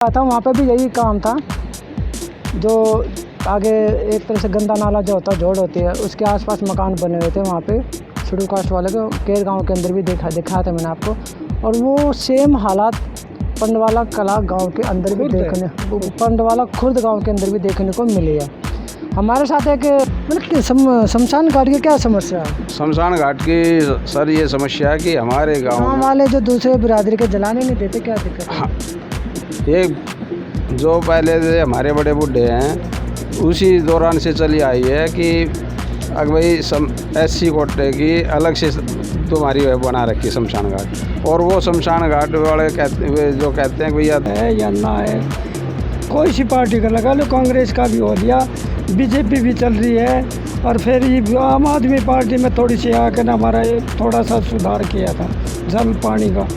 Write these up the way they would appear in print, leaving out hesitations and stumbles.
था वहाँ पे भी यही काम था। जो आगे एक तरह से गंदा नाला जो होता है, जोड़ होती है, उसके आसपास मकान बने हुए थे वहाँ पे शेड्यूल कास्ट वाले को। केर गांव के अंदर भी दिखाया था मैंने आपको, और वो सेम हालात पंडवाला कला गांव के अंदर भी पंडवाला खुर्द गांव के अंदर भी देखने को मिली है। हमारे साथ एक मतलब शमशान घाट की क्या समस्या है? शमशान घाट की सर ये समस्या है कि हमारे गांव वाले जो दूसरे बिरादरी के जलाने नहीं देते, क्या दिक्कत है? हाँ, ये जो पहले से हमारे बड़े बूढ़े हैं उसी दौरान से चली आई है कि अगर भाई SC कोटे की अलग से तुम्हारी बना रखी शमशान घाट, और वो शमशान घाट वाले कहते हैं भैया है या ना है, कोई सी पार्टी का लगा लो, कांग्रेस का भी हो गया, बीजेपी भी चल रही है, और फिर ये आम आदमी पार्टी में थोड़ी सी आकर ना हमारा थोड़ा सा सुधार किया था जल पानी का।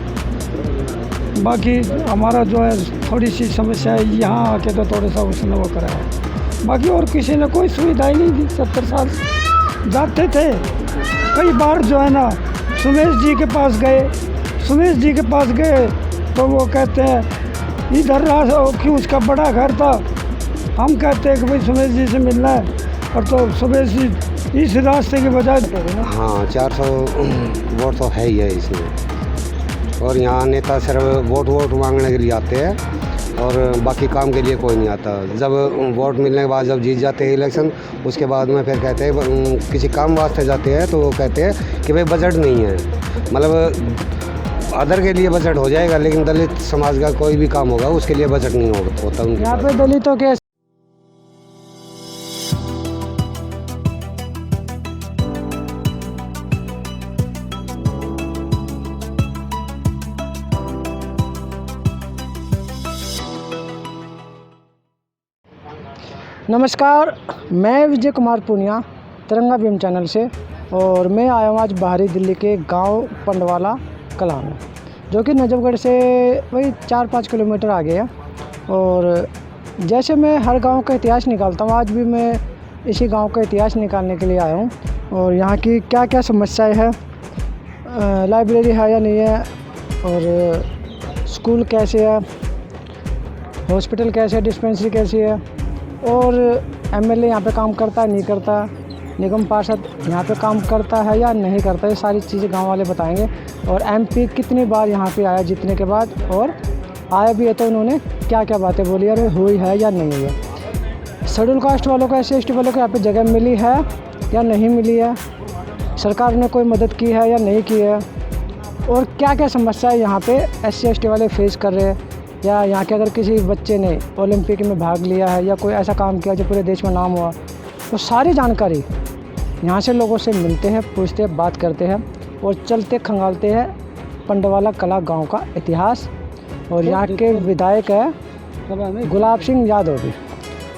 बाकी हमारा जो है थोड़ी सी समस्या है, यहाँ आके तो थोड़ा सा उसने वो कराया, बाकी और किसी ने कोई सुविधा ही नहीं दी। 70 साल जाते थे, कई बार जो है ना सुमेश जी के पास गए तो वो कहते हैं इधर रहा कि उसका बड़ा घर था, हम कहते हैं कि भाई सुमेश जी से मिलना है, और तो सुमेश जी इस रास्ते के बजाय हाँ 400 वोट तो है ही है इसमें, और यहाँ नेता सिर्फ वोट मांगने के लिए आते हैं और बाकी काम के लिए कोई नहीं आता। जब वोट मिलने के बाद जब जीत जाते हैं इलेक्शन, उसके बाद में फिर कहते हैं किसी काम वास्ते जाते हैं तो वो कहते हैं कि भाई बजट नहीं है, मतलब अदर के लिए बजट हो जाएगा लेकिन दलित समाज का कोई भी काम होगा उसके लिए बजट नहीं होता उनके यहाँ पे दलितों के नमस्कार, मैं विजय कुमार पूनिया तिरंगा भीम चैनल से, और मैं आया हूँ आज बाहरी दिल्ली के गांव पंडवाला कला में, जो कि नजफगढ़ से वही 4-5 किलोमीटर आगे है। और जैसे मैं हर गांव का इतिहास निकालता हूँ, आज भी मैं इसी गांव का इतिहास निकालने के लिए आया हूँ, और यहाँ की क्या क्या समस्याएं हैं, लाइब्रेरी है या नहीं है, और स्कूल कैसे है, हॉस्पिटल कैसे है, डिस्पेंसरी कैसी है, और MLA यहाँ पे काम करता है नहीं करता, निगम पार्षद यहाँ पे काम करता है या नहीं करता, ये सारी चीज़ें गांव वाले बताएंगे। और MP कितनी बार यहाँ पे आया जीतने के बाद, और आया भी है तो उन्होंने क्या क्या बातें बोली और हुई है या नहीं हुई है। शेड्यूल कास्ट वालों को, SC ST वालों को यहाँ पे जगह मिली है या नहीं मिली है, सरकार ने कोई मदद की है या नहीं की है, और क्या क्या समस्याएँ यहाँ पे SC ST वाले फेस कर रहे हैं, या यहाँ के अगर किसी बच्चे ने ओलंपिक में भाग लिया है या कोई ऐसा काम किया जो पूरे देश में नाम हुआ, तो सारी जानकारी यहाँ से लोगों से मिलते हैं, पूछते हैं, बात करते हैं, और चलते खंगालते हैं पंडवाला कला गांव का इतिहास। और यहाँ के विधायक है गुलाब सिंह यादव भी।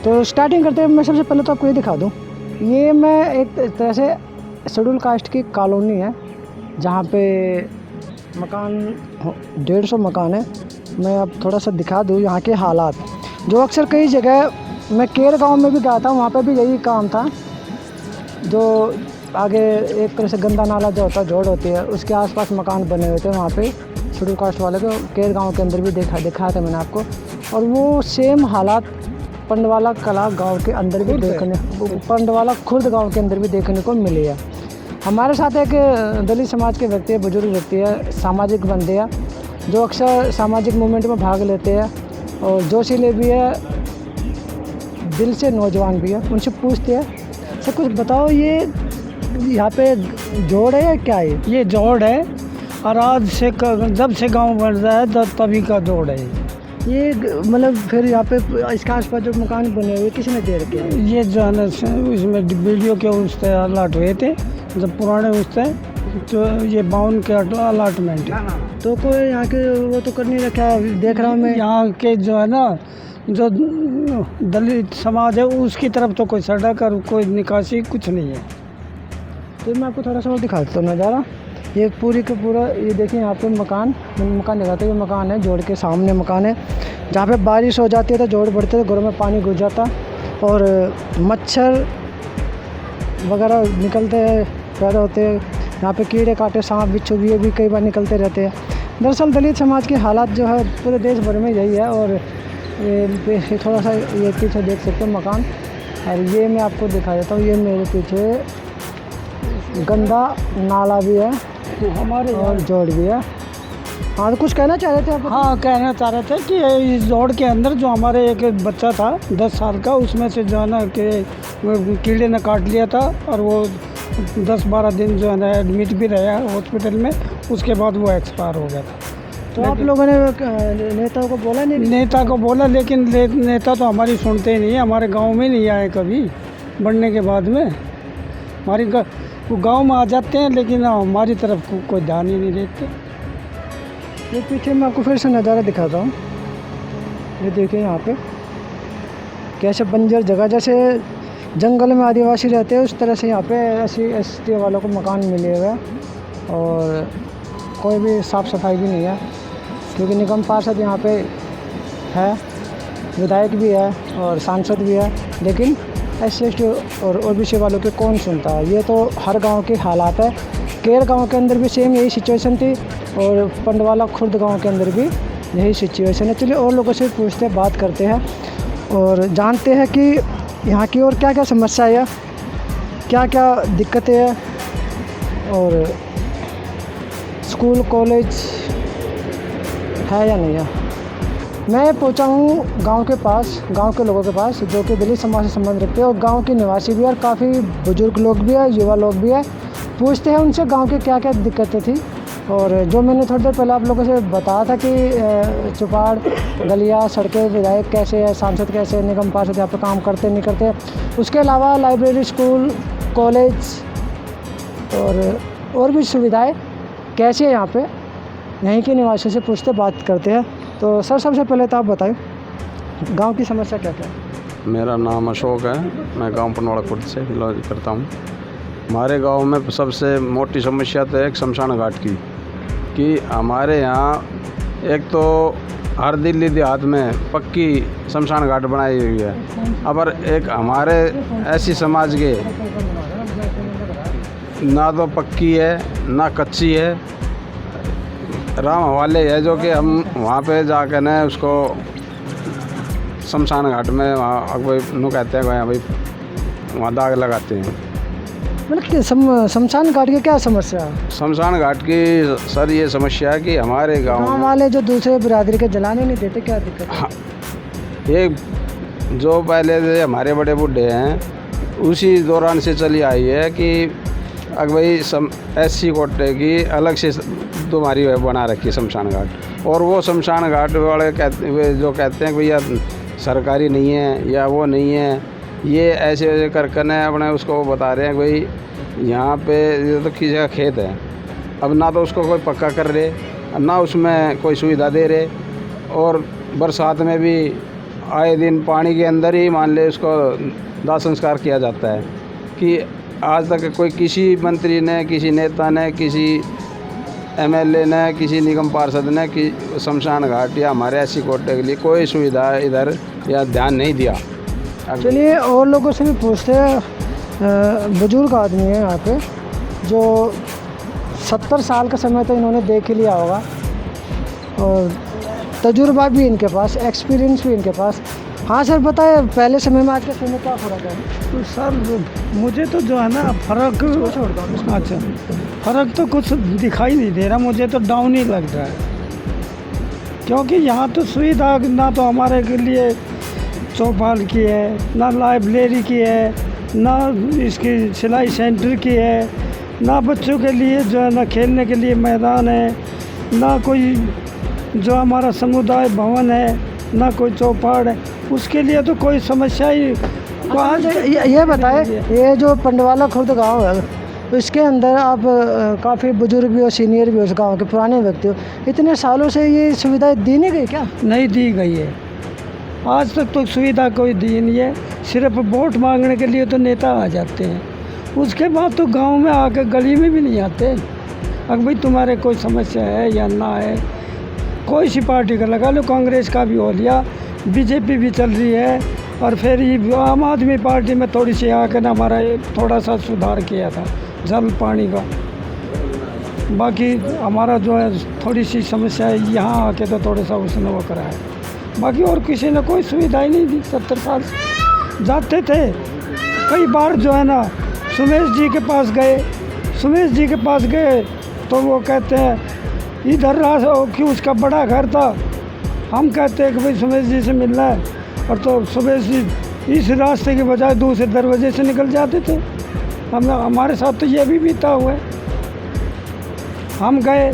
तो स्टार्टिंग करते हैं, मैं सबसे पहले तो आपको ये दिखा दूँ, ये मैं एक तरह से शेड्यूल कास्ट की कॉलोनी है जहाँ पे मकान 150 मकान है। मैं अब थोड़ा सा दिखा दूँ यहाँ के हालात, जो अक्सर कई जगह, मैं केर गांव में भी गया था, वहाँ पे भी यही काम था। जो आगे एक तरह से गंदा नाला जो होता है, जोड़ होती है, उसके आसपास मकान बने हुए थे वहाँ पे शेड्यूल कास्ट वाले को। केर गांव के अंदर भी दिखाया था मैंने आपको, और वो सेम हालात पंडवाला कला गाँव के अंदर भी पंडवाला खुर्द गाँव के अंदर भी देखने को मिली है। हमारे साथ एक दलित समाज के व्यक्ति है, बुजुर्ग व्यक्ति है, सामाजिक बंदे हैं, जो अक्सर सामाजिक मूवमेंट में भाग लेते हैं, और जोशीले भी है, दिल से नौजवान भी है। उनसे पूछते हैं, सर कुछ बताओ, ये यहाँ पे जोड़ है या क्या है? ये जोड़ है, और आज से जब से गांव बन रहा है तभी का जोड़ है ये। मतलब फिर यहाँ पे इसके आसपास जो मकान बने हुए किसने दे रखे हैं? ये जो है ना इसमें वीडियो के उससे अलाट हुए थे, जब पुराने उससे, तो ये 52 के अलाटमेंट है। तो कोई यहाँ के वो तो कर नहीं रखा, देख रहा हूँ मैं यहाँ के जो है ना, जो दलित समाज है उसकी तरफ तो कोई सड़क और कोई निकासी कुछ नहीं है। तो मैं आपको थोड़ा सा और दिखा देता हूँ नज़ारा। ये पूरी का पूरा, ये देखिए यहाँ पे मकान दिखाते हैं, ये मकान है, जोड़ के सामने मकान है, जहाँ पे बारिश हो जाती है तो जोड़ बढ़ते थे, घरों में पानी घुस जाता, और मच्छर वगैरह निकलते पैदा होते हैं यहाँ पे, कीड़े काटे, सांप बिच्छू भी कई बार निकलते रहते हैं। दरअसल दलित समाज के हालात जो है पूरे देश भर में यही है, और ये थोड़ा सा ये पीछे देख सकते हो मकान, और ये मैं आपको दिखा देता हूँ। ये मेरे पीछे गंदा नाला भी है हमारे और जोड़ भी है। हाँ, तो कुछ कहना चाह रहे थे आप? हाँ, कहना चाह रहे थे कि इस रोड के अंदर जो हमारे एक बच्चा था 10 साल का, उसमें से जो है ना कि कीड़े ने काट लिया था, और वो 10-12 दिन जो है ना एडमिट भी रहा हॉस्पिटल में। उसके बाद वो एक्सपायर हो गया था। तो आप लोगों ने नेताओं को बोला नहीं? नेता को बोला, लेकिन नेता तो हमारी सुनते ही नहीं है। हमारे गांव में नहीं आए कभी बनने के बाद में। हमारी वो गांव में आ जाते हैं, लेकिन हमारी तरफ कोई ध्यान ही नहीं देते। ये पीछे मैं आपको फिर से नज़ारा दिखाता हूँ। ये देखिए यहाँ पे कैसे बंजर जगह, जैसे जंगल में आदिवासी रहते हैं उस तरह से यहाँ पे SC वालों को मकान मिले हुए हैं, और कोई भी साफ़ सफाई भी नहीं है, क्योंकि निगम पार्षद यहाँ पे है, विधायक भी है और सांसद भी है, लेकिन SC और OBC वालों के कौन सुनता है। ये तो हर गांव के हालात है। केर गांव के अंदर भी सेम यही सिचुएशन थी, और पंडवाला खुर्द गांव के अंदर भी यही सिचुएशन है। चलिए और लोगों से पूछते बात करते हैं और जानते हैं कि यहाँ की और क्या क्या समस्या है, क्या क्या दिक्कतें हैं, और स्कूल कॉलेज है या नहीं है। मैं पहुँचा हूँ गांव के पास, गांव के लोगों के पास जो कि दलित समाज से संबंध रखते हैं, और गांव के निवासी भी है, और काफ़ी बुजुर्ग लोग भी है, युवा लोग भी है। पूछते हैं उनसे गांव के क्या क्या दिक्कतें थी। और जो मैंने थोड़ी देर पहले आप लोगों से बताया था कि चुपाड़, गलिया, सड़कें, विधायक कैसे है, सांसद कैसे, निगम पार्षद यहाँ पर काम करते नहीं करते, उसके अलावा लाइब्रेरी, स्कूल, कॉलेज और भी सुविधाएं कैसी है यहाँ पे, यहीं के निवासियों से पूछते बात करते हैं। तो सर, सबसे पहले तो आप बताएं गांव की समस्या क्या क्या है। मेरा नाम अशोक है, मैं गांव पंडवाला खुर्द से बिलोंग करता हूँ। हमारे गांव में सबसे मोटी समस्या तो है शमशान घाट की, कि हमारे यहाँ एक तो हर दिल्ली देहात में पक्की शमशान घाट बनाई हुई है, अगर एक हमारे ऐसी समाज के ना तो पक्की है ना कच्ची है, राम हवाले है, जो कि हम वहाँ पे जाकर न उसको शमशान घाट में वहाँ नु कहते हैं भाई वहाँ दाग लगाते हैं। मतलब कि शमशान घाट की क्या समस्या है? शमशान घाट की सर ये समस्या है कि हमारे गांव वाले जो दूसरे बिरादरी के जलाने नहीं देते, क्या दिक्कत है? हाँ, ये जो पहले से हमारे बड़े बूढ़े हैं उसी दौरान से चली आई है कि अगर भाई SC कोटे की अलग से तुम्हारी बना रखी है शमशान घाट, और वो शमशान घाट वाले जो कहते हैं कि भैया सरकारी नहीं है या वो नहीं है, ये ऐसे ऐसे कर अपने उसको बता रहे हैं कि भाई यहाँ पे ये तो किसी का खेत है, अब ना तो उसको कोई पक्का कर रहे ना उसमें कोई सुविधा दे रहे, और बरसात में भी आए दिन पानी के अंदर ही मान ले उसको दाह संस्कार किया जाता है। कि आज तक कोई किसी मंत्री ने, किसी नेता ने, किसी MLA ने, किसी निगम पार्षद ने कि शमशान घाट या हमारे SC कोटे के लिए कोई सुविधा इधर या ध्यान नहीं दिया। चलिए और लोगों से भी पूछते हैं। बुजुर्ग आदमी है यहाँ पे, जो 70 साल का समय तो इन्होंने देख ही लिया होगा, और तजुर्बा भी इनके पास, एक्सपीरियंस भी इनके पास। हाँ सर, बताए पहले समय में आज के समय में क्या फ़र्क है? तो सर मुझे तो जो है ना फ़र्क, अच्छा फ़र्क तो कुछ दिखाई नहीं दे रहा, मुझे तो डाउन ही लग रहा है। क्योंकि यहाँ तो सुविधा ना तो हमारे के लिए चौपाल की है, ना लाइब्रेरी की है, ना इसकी सिलाई सेंटर की है, ना बच्चों के लिए जो है ना खेलने के लिए मैदान है, ना कोई जो हमारा समुदाय भवन है, ना कोई चौपाल है। उसके लिए तो कोई समस्या ही कहाँ से। ये बताए, ये जो पंडवाला खुर्द गांव है, इसके अंदर आप काफ़ी बुजुर्ग भी हो, सीनियर भी हो, उस गाँव के पुराने व्यक्ति हो, इतने सालों से ये सुविधाएं दी नहीं गई क्या? नहीं दी गई है, आज तक तो सुविधा कोई दी नहीं है। सिर्फ वोट मांगने के लिए तो नेता आ जाते हैं, उसके बाद तो गांव में आकर गली में भी नहीं आते। अगर भाई तुम्हारे कोई समस्या है या ना है, कोई सी पार्टी का लगा लो, कांग्रेस का भी हो लिया, BJP भी चल रही है, और फिर ये आम आदमी पार्टी में थोड़ी सी आकर ना हमारा थोड़ा सा सुधार किया था जल पानी का। बाकी हमारा जो है थोड़ी सी समस्या है, यहाँ आके तो थोड़ा सा उसने वो करा है। बाकी और किसी ने कोई सुविधा ही नहीं दी 70 साल से। जाते थे कई बार जो है ना सुमेश जी के पास गए, सुमेश जी के पास गए तो वो कहते हैं इधर रहा कि उसका बड़ा घर था। हम कहते हैं कि भाई सुमेश जी से मिलना है, और तो सुमेश जी इस रास्ते के बजाय दूसरे दरवाजे से निकल जाते थे। हमारे साथ तो ये भी बीता हुआ है। हम गए,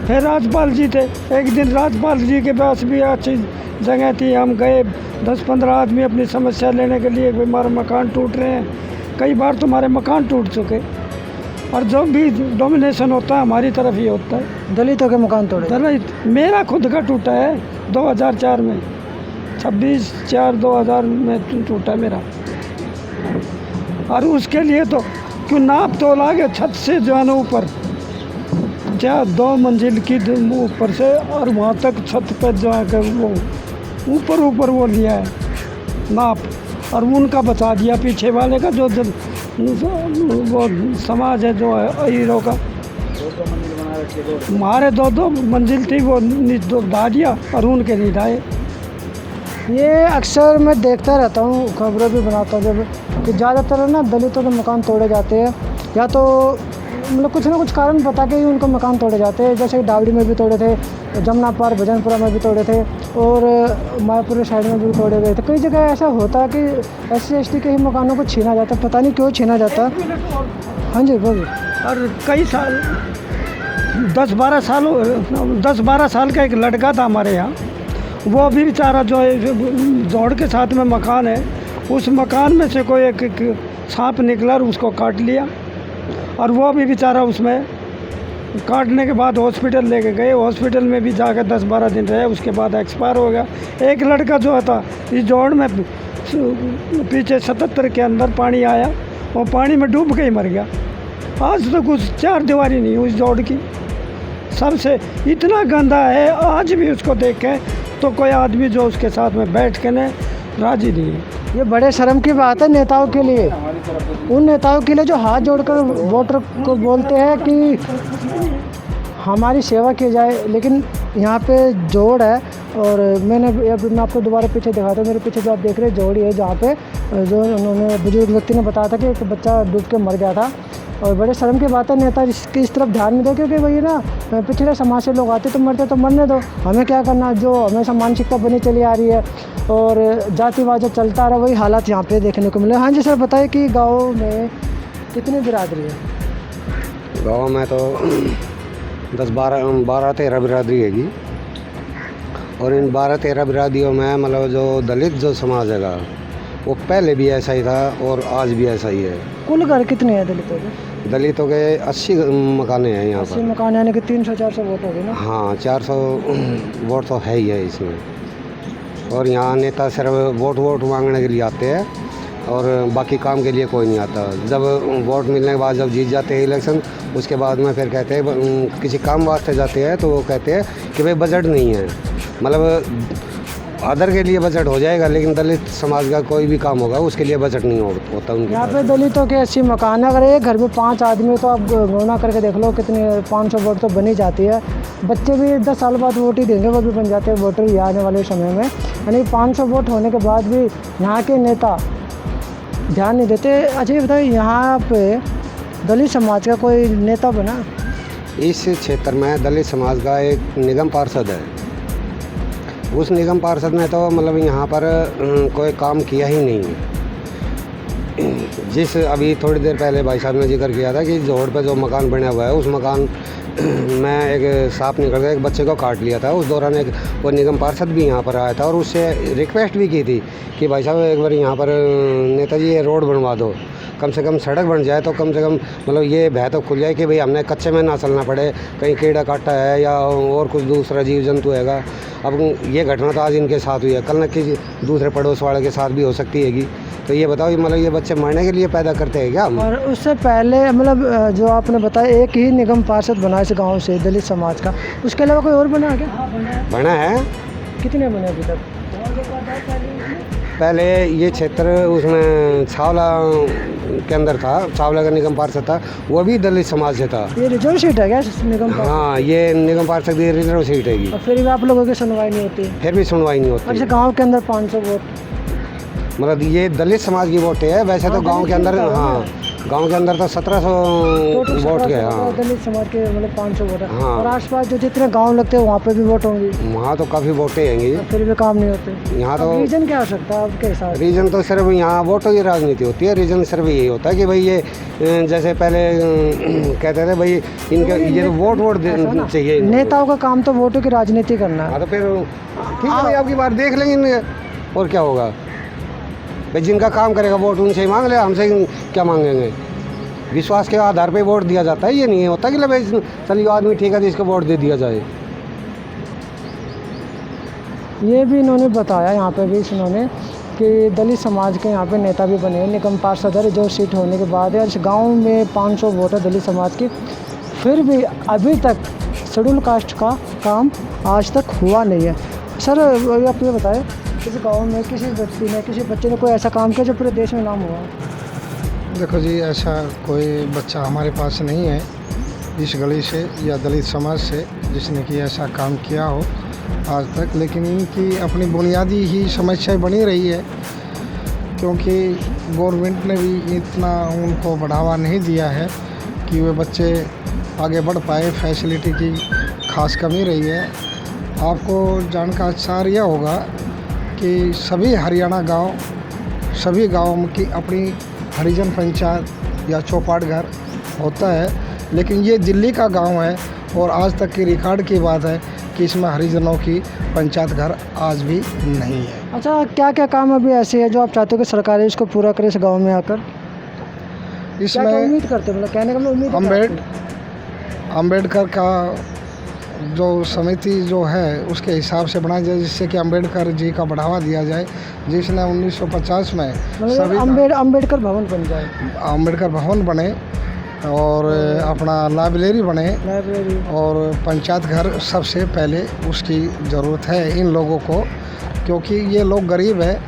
फिर राजपाल जी थे, एक दिन राजपाल जी के पास भी अच्छी जगह थी, हम गए 10-15 आदमी अपनी समस्या लेने के लिए, हमारे मकान टूट रहे हैं। कई बार तुम्हारे मकान टूट चुके, और जो भी डोमिनेशन होता है हमारी तरफ ही होता है। दलितों के मकान तोड़े? दलित मेरा खुद का टूटा है 2004 में, 26/4/2000 में टूटा मेरा। और उसके लिए तो क्यों नाप तोला के छत से जो है ना ऊपर, क्या 2 मंजिल की ऊपर से और वहाँ तक छत पर जो है कि वो ऊपर वो लिया है नाप, और उनका बचा दिया पीछे वाले का, जो वो समाज है जो है हीरो का। हमारे 2 मंजिल थी, वो ढा दिया और उनके नहीं ढाए। ये अक्सर मैं देखता रहता हूँ, खबरें भी बनाता हूँ जब, कि ज़्यादातर ना दलितों के मकान तोड़े जाते हैं, या तो मतलब कुछ ना कुछ कारण बता के ही उनको मकान तोड़े जाते हैं। जैसे डावड़ी में भी तोड़े थे, जमुना पार भजनपुरा में भी तोड़े थे, और मायापुर साइड में भी तोड़े गए थे। कई जगह ऐसा होता है कि SC/ST के ही मकानों को छीना जाता है, पता नहीं क्यों छीना जाता है। हाँ जी बोलिए। और कई साल 10-12 साल का एक लड़का था हमारे यहाँ, वो भी बेचारा जो है जोड़ के साथ में मकान है, उस मकान में से कोई एक सांप निकला और उसको काट लिया, और वो भी बेचारा उसमें काटने के बाद हॉस्पिटल लेके गए। हॉस्पिटल में भी जाकर 10-12 दिन रहे, उसके बाद एक्सपायर हो गया। एक लड़का जो था इस जोड़ में पीछे 77 के अंदर पानी आया, वो पानी में डूब के ही मर गया। आज तो कुछ 4 दीवारी नहीं उस जोड़ की, सबसे इतना गंदा है। आज भी उसको देखें तो कोई आदमी जो उसके साथ में बैठ के न राजी नहीं है। ये बड़े शर्म की बात है नेताओं के लिए, उन नेताओं के लिए जो हाथ जोड़कर वोटर को बोलते हैं कि हमारी सेवा की जाए, लेकिन यहाँ पे जोड़ है। और मैं आपको दोबारा पीछे दिखाता हूँ, मेरे पीछे जो आप देख रहे हैं जोड़ है, जहाँ पे जो उन्होंने बुजुर्ग व्यक्ति ने बताया था कि एक बच्चा डूब के मर गया था। और बड़े शर्म की बात है नेता इसकी इस तरफ ध्यान नहीं दे, क्योंकि वही ना पिछले समाज से लोग आते तो मरते तो मरने दो, हमें क्या करना। जो हमेशा मानसिकता बनी चली आ रही है और जातिवाद जो चलता रहा, वही हालात यहाँ पे देखने को मिले। हाँ जी सर, बताइए कि गाँव में कितनी बिरादरी है? गाँव में तो 12-13 बिरादरी हैगी, और इन 12-13 बिरादरियों में मतलब जो दलित जो समाज हैगा वो पहले भी ऐसा ही था और आज भी ऐसा ही है। कुल घर कितने हैं दलितों के? दलितों के 80 मकाने हैं यहाँ 80 पर। मकान, यानी कि 300-400 वोट हो गए ना? हाँ, 400 वोट तो है ही है इसमें। और यहाँ नेता सिर्फ वोट मांगने के लिए आते हैं, और बाकी काम के लिए कोई नहीं आता। जब वोट मिलने के बाद जब जीत जाते हैं इलेक्शन, उसके बाद में फिर कहते हैं किसी काम वास्ते जाते हैं तो वो कहते हैं कि भाई बजट नहीं है। मतलब अदर के लिए बजट हो जाएगा, लेकिन दलित समाज का कोई भी काम होगा उसके लिए बजट नहीं होता उनके यहाँ पास। पे दलितों के 80 मकान है। अगर एक घर में 5 आदमी, तो आप गणना करके देख लो कितनी 500 वोट तो बनी जाती है। बच्चे भी 10 साल बाद वोट ही देंगे, वो भी बन जाते हैं वोटर ये आने वाले समय में। यानी 500 वोट होने के बाद भी यहाँ के नेता ध्यान नहीं देते। अच्छा ये बताइए, यहाँ पे दलित समाज का कोई नेता बना? इस क्षेत्र में दलित समाज का एक निगम पार्षद है। उस निगम पार्षद ने तो मतलब यहाँ पर कोई काम किया ही नहीं है। जिस अभी थोड़ी देर पहले भाई साहब ने जिक्र किया था कि जोड़ पे जो मकान बना हुआ है, उस मकान में एक सांप निकल गया, एक बच्चे को काट लिया था। उस दौरान एक वो निगम पार्षद भी यहाँ पर आया था और उससे रिक्वेस्ट भी की थी कि भाई साहब एक बार यहाँ पर नेताजी ये रोड बनवा दो, कम से कम सड़क बन जाए तो कम से कम मतलब ये भय तो खुल जाए कि भाई हमने कच्चे में ना चलना पड़े, कहीं कीड़ा काटा है या और कुछ दूसरा जीव जंतु हैगा। अब ये घटना तो आज इनके साथ हुई है, कल न किसी दूसरे पड़ोस वाले के साथ भी हो सकती हैगी। तो ये बताओ, मतलब ये बच्चे मरने के लिए पैदा करते हैं क्या हम? और उससे पहले मतलब जो आपने बताया एक ही निगम पार्षद बना इस गाँव से दलित समाज का, उसके अलावा कोई और बना क्या? बना है। कितने बने अभी तक? पहले ये क्षेत्र उसमें छावला के अंदर था, चावला का निगम पार्षद था, वो भी दलित समाज से था। ये रिजर्व सीट है क्या निगम पार्षद? हाँ, ये निगम पार्षद की रिजर्व सीट है। और फिर भी आप लोगों की सुनवाई नहीं होती? फिर भी सुनवाई नहीं और होती। जैसे गाँव के अंदर 500 वोट, मतलब ये दलित समाज की वोट है। वैसे तो हाँ, गांव के दलित अंदर, सीट का हाँ, गांव के अंदर तो 1700 टोटल वोट के। 1700 हाँ, दलित समाज के मतलब 500 वोट है। हाँ। और आसपास जो जितने गांव लगते हैं वहाँ पे भी वोट होंगी, वहाँ तो काफ़ी वोटें हैंगी। फिर भी काम नहीं होते। यहाँ अब तो रीजन क्या हो सकता है आपके हिसाब से? रीजन तो सिर्फ यहाँ वोटों की राजनीति होती है। रीजन सिर्फ यही होता है कि भाई ये जैसे पहले कहते थे भाई इनके ये तो वोट ऐसा ना, चाहिए इनको। नेताओं का काम तो वोटों की राजनीति करना है। हाँ, तो फिर ठीक है भाई, आपकी बात देख लेंगे इनके, और क्या होगा भाई। जिनका काम करेगा वोट उनसे ही मांग ले, हमसे क्या मांगेंगे। विश्वास के आधार पे वोट दिया जाता है, ये नहीं होता कि ले भाई चलिए आदमी ठीक है तो इसको वोट दे दिया जाए। ये भी इन्होंने बताया यहाँ पे भी इन्होंने कि दलित समाज के यहाँ पे नेता भी बने हैं, निगम पार्षद है, जो सीट होने के बाद है। इस गांव में 500 वोट है दलित समाज की, फिर भी अभी तक शेड्यूल कास्ट का काम आज तक हुआ नहीं है। सर आप ये बताएं, किसी गांव में किसी व्यक्ति ने, किसी बच्चे ने कोई ऐसा काम किया जो पूरे देश में नाम हुआ? देखो जी, ऐसा कोई बच्चा हमारे पास नहीं है इस गली से या दलित समाज से जिसने कि ऐसा काम किया हो आज तक। लेकिन इनकी अपनी बुनियादी ही समस्याएं बनी रही है, क्योंकि गवर्नमेंट ने भी इतना उनको बढ़ावा नहीं दिया है कि वे बच्चे आगे बढ़ पाए। फैसिलिटी की खास कमी रही है। आपको जानकार यह होगा कि सभी हरियाणा गांव, सभी गाँव की अपनी हरिजन पंचायत या चौपाट घर होता है, लेकिन ये दिल्ली का गांव है और आज तक की रिकॉर्ड की बात है कि इसमें हरिजनों की पंचायत घर आज भी नहीं है। अच्छा, क्या क्या काम अभी ऐसे है जो आप चाहते हो कि सरकार इसको पूरा करे इस गांव में आकर? क्या इसमें उम्मीद करते हो, मतलब कहने का मतलब उम्मीद अम्बेडकर का जो समिति जो है उसके हिसाब से बनाया जाए, जिससे कि अम्बेडकर जी का बढ़ावा दिया जाए, जिसने 1950 में सभी अम्बेडकर भवन बन जाए, अम्बेडकर भवन बने और अपना लाइब्रेरी बने और पंचायत घर सबसे पहले उसकी ज़रूरत है इन लोगों को, क्योंकि ये लोग गरीब है।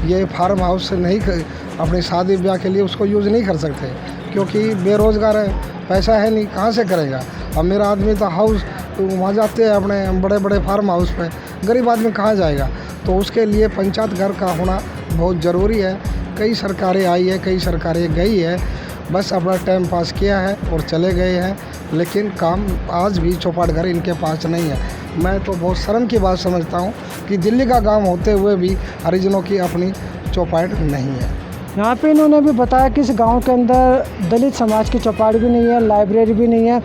ये फार्म हाउस नहीं अपनी शादी ब्याह के लिए उसको यूज़ नहीं कर सकते, क्योंकि बेरोज़गार है, पैसा है नहीं, कहाँ से करेगा। अब मेरा आदमी तो हाउस वहाँ जाते हैं अपने बड़े बड़े फार्म हाउस पे, गरीब आदमी कहाँ जाएगा। तो उसके लिए पंचायत घर का होना बहुत ज़रूरी है। कई सरकारें आई है, कई सरकारें गई है, बस अपना टाइम पास किया है और चले गए हैं, लेकिन काम आज भी चौपाट घर इनके पास नहीं है। मैं तो बहुत शर्म की बात समझता हूँ कि दिल्ली का गांव होते हुए भी हरिजनों की अपनी चौपाट नहीं है। यहाँ पे इन्होंने भी बताया कि इस गांव के अंदर दलित समाज की चौपाट भी नहीं है, लाइब्रेरी भी नहीं है,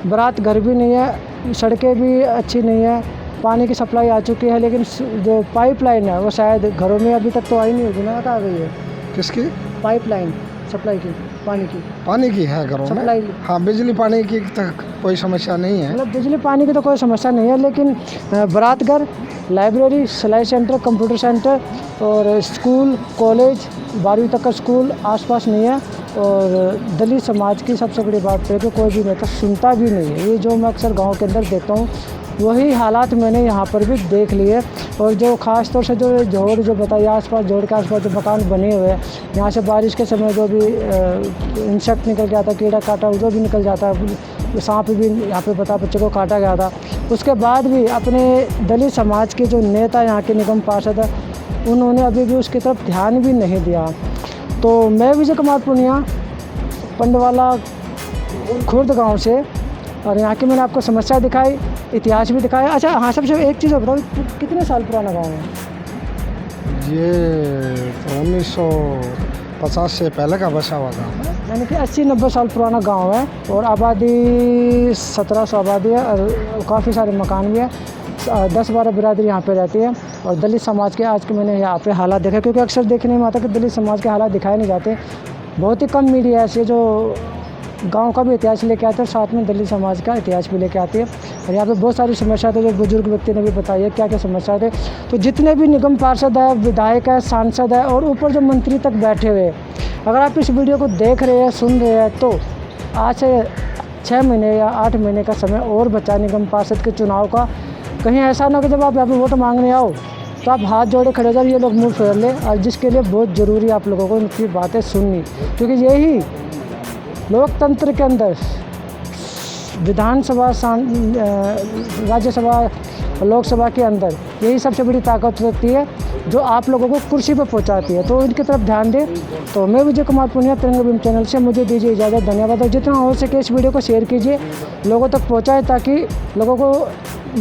बारात घर भी नहीं है, सड़कें भी अच्छी नहीं है, पानी की सप्लाई आ चुकी है, लेकिन जो पाइपलाइन है वो शायद घरों में अभी तक तो आई नहीं होगी ना, आ गई है। किसकी पाइपलाइन सप्लाई की, पानी की है घरों में। सप्लाई। हाँ, बिजली पानी की तक कोई समस्या नहीं है। मतलब बिजली पानी की तो कोई समस्या नहीं है, लेकिन बारात घर, लाइब्रेरी, सिलाई सेंटर, कंप्यूटर सेंटर और स्कूल, कॉलेज, 12वीं तक का स्कूल आसपास नहीं है। और दलित समाज की सबसे बड़ी बात है कि कोई भी नेता सुनता भी नहीं है। ये जो मैं अक्सर गांव के अंदर देखता हूँ वही हालात मैंने यहाँ पर भी देख लिए। और जो ख़ास तौर से जो जोड़ जो बताइए आसपास, जोड़ के आसपास जो मकान बने हुए हैं, यहाँ से बारिश के समय जो भी इंसेक्ट निकल के आता, कीड़ा काटा जो भी निकल जाता है, सांप भी यहाँ पे बच्चे को काटा गया था। उसके बाद भी अपने दलित समाज के जो नेता यहाँ के निगम पार्षद है उन्होंने अभी भी उसकी तरफ ध्यान भी नहीं दिया। तो मैं विजय कुमार पुनिया, पंडवाला खुर्द गांव से, और यहाँ की मैंने आपको समस्या दिखाई, इतिहास भी दिखाया। अच्छा हाँ, सबसे एक चीज़ बताओ, कितने साल पुराना गांव है ये? तो 1950 से पहले का बसा हुआ गाँव है, यानी कि 80-90 साल पुराना गांव है। और आबादी 1700 आबादी है और काफ़ी सारे मकान भी है। 10-12 बिरादरी यहाँ पे रहती है। और दलित समाज के आज के मैंने यहाँ पे हालात देखा, क्योंकि अक्सर देखने में आता है कि दलित समाज के हालात दिखाए नहीं जाते। बहुत ही कम मीडिया ऐसी है जो गांव का भी इतिहास लेके आते हैं, साथ में दलित समाज का इतिहास भी लेके आती है। और यहाँ पे बहुत सारी समस्या थे जो बुजुर्ग व्यक्ति ने भी बताई है क्या क्या समस्या थे। तो जितने भी निगम पार्षद है, विधायक है, सांसद है और ऊपर जो मंत्री तक बैठे हुए, अगर आप इस वीडियो को देख रहे हैं, सुन रहे हैं, तो आज से 6 महीने या 8 महीने का समय और बचा निगम पार्षद के चुनाव का। कहीं ऐसा ना कि जब आप यहाँ पे वोट मांगने आओ तो आप हाथ जोड़े खड़े हो जाओ, ये लोग मुंह फेर ले, और जिसके लिए बहुत ज़रूरी है आप लोगों को उनकी बातें सुननी, क्योंकि यही लोकतंत्र के अंदर विधानसभा, राज्यसभा, लोकसभा के अंदर यही सबसे बड़ी ताकत होती है जो आप लोगों को कुर्सी पर पहुंचाती है। तो इनकी तरफ ध्यान दें। तो मैं विजय कुमार पुनिया, तिरंगा अभियान चैनल से मुझे दीजिए इजाज़त। धन्यवाद। और जितना हो सके इस वीडियो को शेयर कीजिए, लोगों तक पहुँचाएँ ताकि लोगों को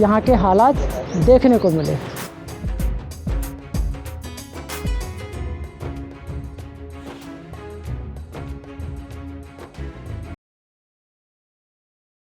यहाँ के हालात देखने को मिले।